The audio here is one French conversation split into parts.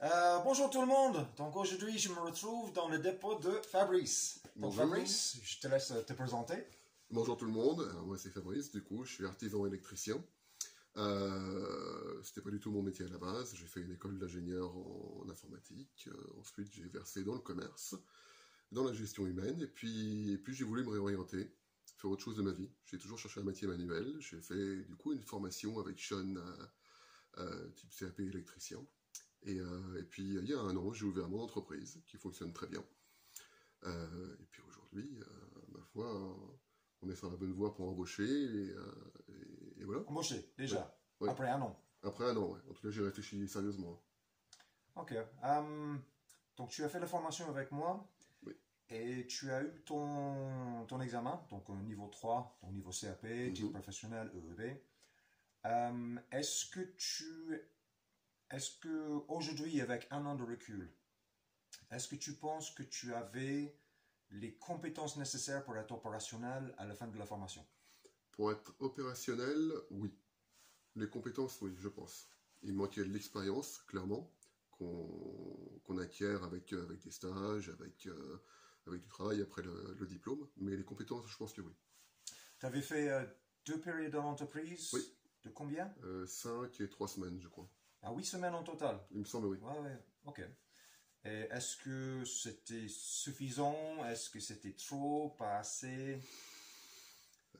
Bonjour tout le monde. Donc aujourd'hui, je me retrouve dans le dépôt de Fabrice. Donc Bonjour. Fabrice, je te laisse te présenter. Bonjour tout le monde, alors moi c'est Fabrice, du coup je suis artisan électricien. C'était pas du tout mon métier à la base, j'ai fait une école d'ingénieur en informatique, ensuite j'ai versé dans le commerce, dans la gestion humaine, et puis j'ai voulu me réorienter, faire autre chose de ma vie. J'ai toujours cherché un métier manuel, j'ai fait du coup une formation avec Sean, type CAP électricien, et puis il y a un an j'ai ouvert mon entreprise qui fonctionne très bien. Et puis aujourd'hui, ma foi, on est sur la bonne voie pour embaucher, et voilà. Embauché, déjà, Ouais. après un an. Après un an, ouais. En tout cas, j'ai réfléchi sérieusement. Ok. Donc tu as fait la formation avec moi Oui. et tu as eu ton examen, donc niveau 3, donc niveau CAP, titre Mhm. professionnel, EEB. Est-ce que aujourd'hui, avec un an de recul, est-ce que tu penses que tu avais les compétences nécessaires pour être opérationnel à la fin de la formation? Pour être opérationnel, oui. Les compétences, oui, je pense. Il manquait de l'expérience, clairement, qu'on acquiert avec des stages, avec du travail après le diplôme. Mais les compétences, je pense que oui. Tu avais fait 2 périodes dans l'entreprise. Oui. De combien? 5 et 3 semaines, je crois. Ah, 8 semaines en total. Il me semble, oui. Ouais, ouais, ok. Et est-ce que c'était suffisant? Est-ce que c'était trop? Pas assez?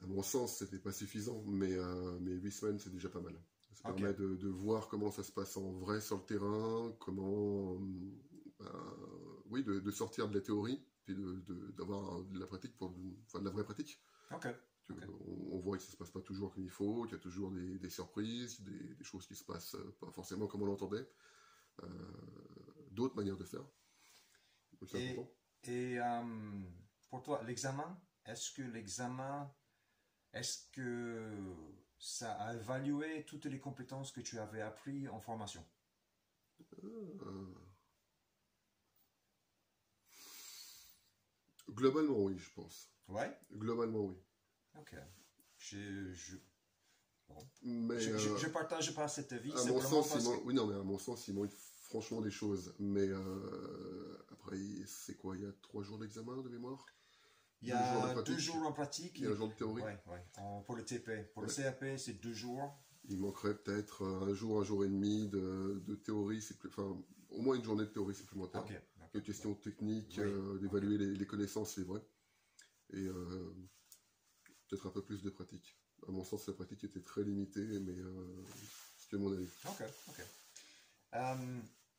À mon sens, c'était pas suffisant, mais 8 semaines, c'est déjà pas mal. Ça Ok. permet de voir comment ça se passe en vrai sur le terrain, comment, oui, de sortir de la théorie, puis d'avoir de la pratique, enfin de la vraie pratique. Ok. Ok. On voit que ça se passe pas toujours comme il faut, qu'il y a toujours des surprises, des choses qui se passent pas forcément comme on l'entendait, euh, d'autres manières de faire. Donc c'est Et, important. et pour toi, est-ce que ça a évalué toutes les compétences que tu avais apprises en formation? Euh, Globalement, oui, je pense. Ouais. Globalement, oui. Ok. Je, je, bon. Mais Je partage pas cet avis, à mon simplement sens, parce que oui, non, mais à mon sens, il manque franchement des choses. Mais après, c'est quoi? Il y a 3 jours d'examen de mémoire? il y 2 jours de a deux pratique jours en pratique et un jour de théorie. ouais, ouais, pour le TP. Pour le Ouais. CAP, c'est 2 jours. Il manquerait peut-être un jour et demi de théorie. Enfin, au moins une journée de théorie supplémentaire. Ok, De ok. questions techniques, Oui, d'évaluer les connaissances, c'est vrai. Et peut-être un peu plus de pratique. À mon sens, la pratique était très limitée, mais c'est mon avis. ok, ok.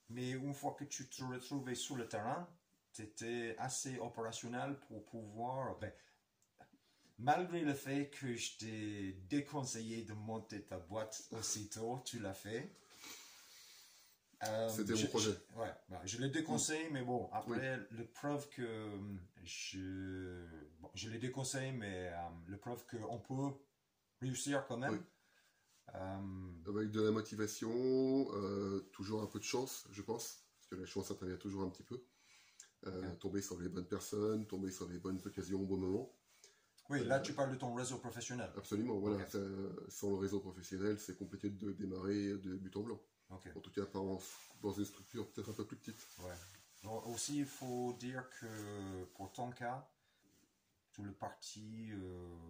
Mais une fois que tu te retrouvais sur le terrain, tu étais assez opérationnel pour pouvoir, ben, malgré le fait que je t'ai déconseillé de monter ta boîte aussitôt, tu l'as fait. C'était mon projet. Ouais, ben, je le déconseille, mais bon, Oui. après, le preuve que je le déconseille, mais le preuve qu'on peut réussir quand Oui. même. Euh, Avec de la motivation, toujours un peu de chance, je pense, parce que la chance intervient toujours un petit peu. ok. Tomber sur les bonnes personnes, tomber sur les bonnes occasions au bon moment. Oui, là, tu parles de ton réseau professionnel. Absolument, voilà. Ok, Sans le réseau professionnel, c'est compliqué de démarrer de but en blanc. ok, En tout cas, pas dans une structure peut-être un peu plus petite. ouais. Donc, aussi, il faut dire que pour ton cas, tout le parti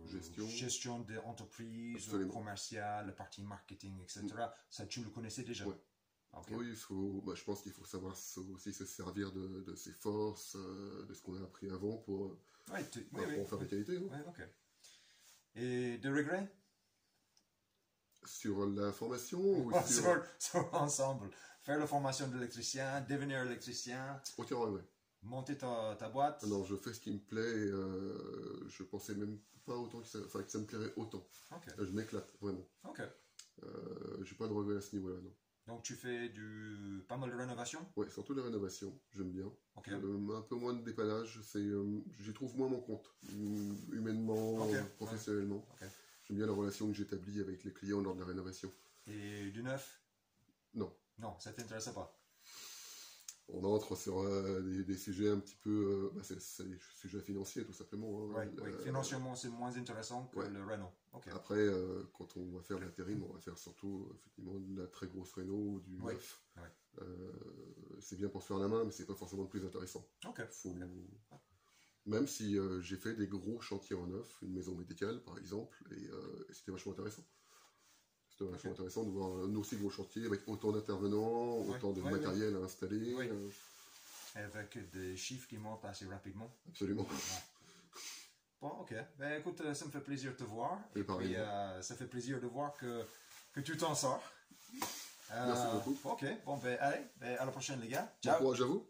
Gestion, gestion d'entreprise, absolument. commercial, le parti marketing, etc., ça, tu le connaissais déjà. Ouais. Ok. Oui, je pense qu'il faut savoir aussi se servir de ses forces, de ce qu'on a appris avant Ouais, oui, pour oui, en faire oui. des qualités. Hein. Ouais, ok. Et des regrets? Sur la formation ou Ouais, sur... sur ensemble. Faire la formation d'électricien, devenir électricien, Aucun regret. monter ta boîte. Non, je fais ce qui me plaît. Je pensais même pas autant que ça me plairait autant. Ok, Je m'éclate, vraiment. ok. J'ai pas de regret à ce niveau-là, non. Donc tu fais pas mal de rénovation? Ouais, surtout les rénovations, j'aime bien. Ok, Un peu moins de dépannage, j'y trouve moins mon compte, humainement, ok, professionnellement. ok. J'aime bien la relation que j'établis avec les clients lors de la rénovation. Et du neuf? Non. Non, ça t'intéresse pas. on entre sur des sujets un petit peu... c'est des sujets financiers, tout simplement. Hein. Oui, financièrement, c'est moins intéressant que le réno. Okay. Après, quand on va faire l'intérim, on va faire surtout effectivement de la très grosse réno, du neuf. C'est bien pour se faire la main, mais c'est pas forcément le plus intéressant. Même si j'ai fait des gros chantiers en neuf, une maison médicale par exemple, et c'était vachement intéressant. C'était vachement intéressant de voir un aussi gros chantier avec autant d'intervenants, autant de matériel à installer. Avec des chiffres qui montent assez rapidement. Absolument. Bon, ok. Ben, écoute, ça me fait plaisir de te voir. Et puis, ça fait plaisir de voir que tu t'en sors. Merci beaucoup. Ok, bon, ben, allez, à la prochaine, les gars. Ciao. Bon courage à vous.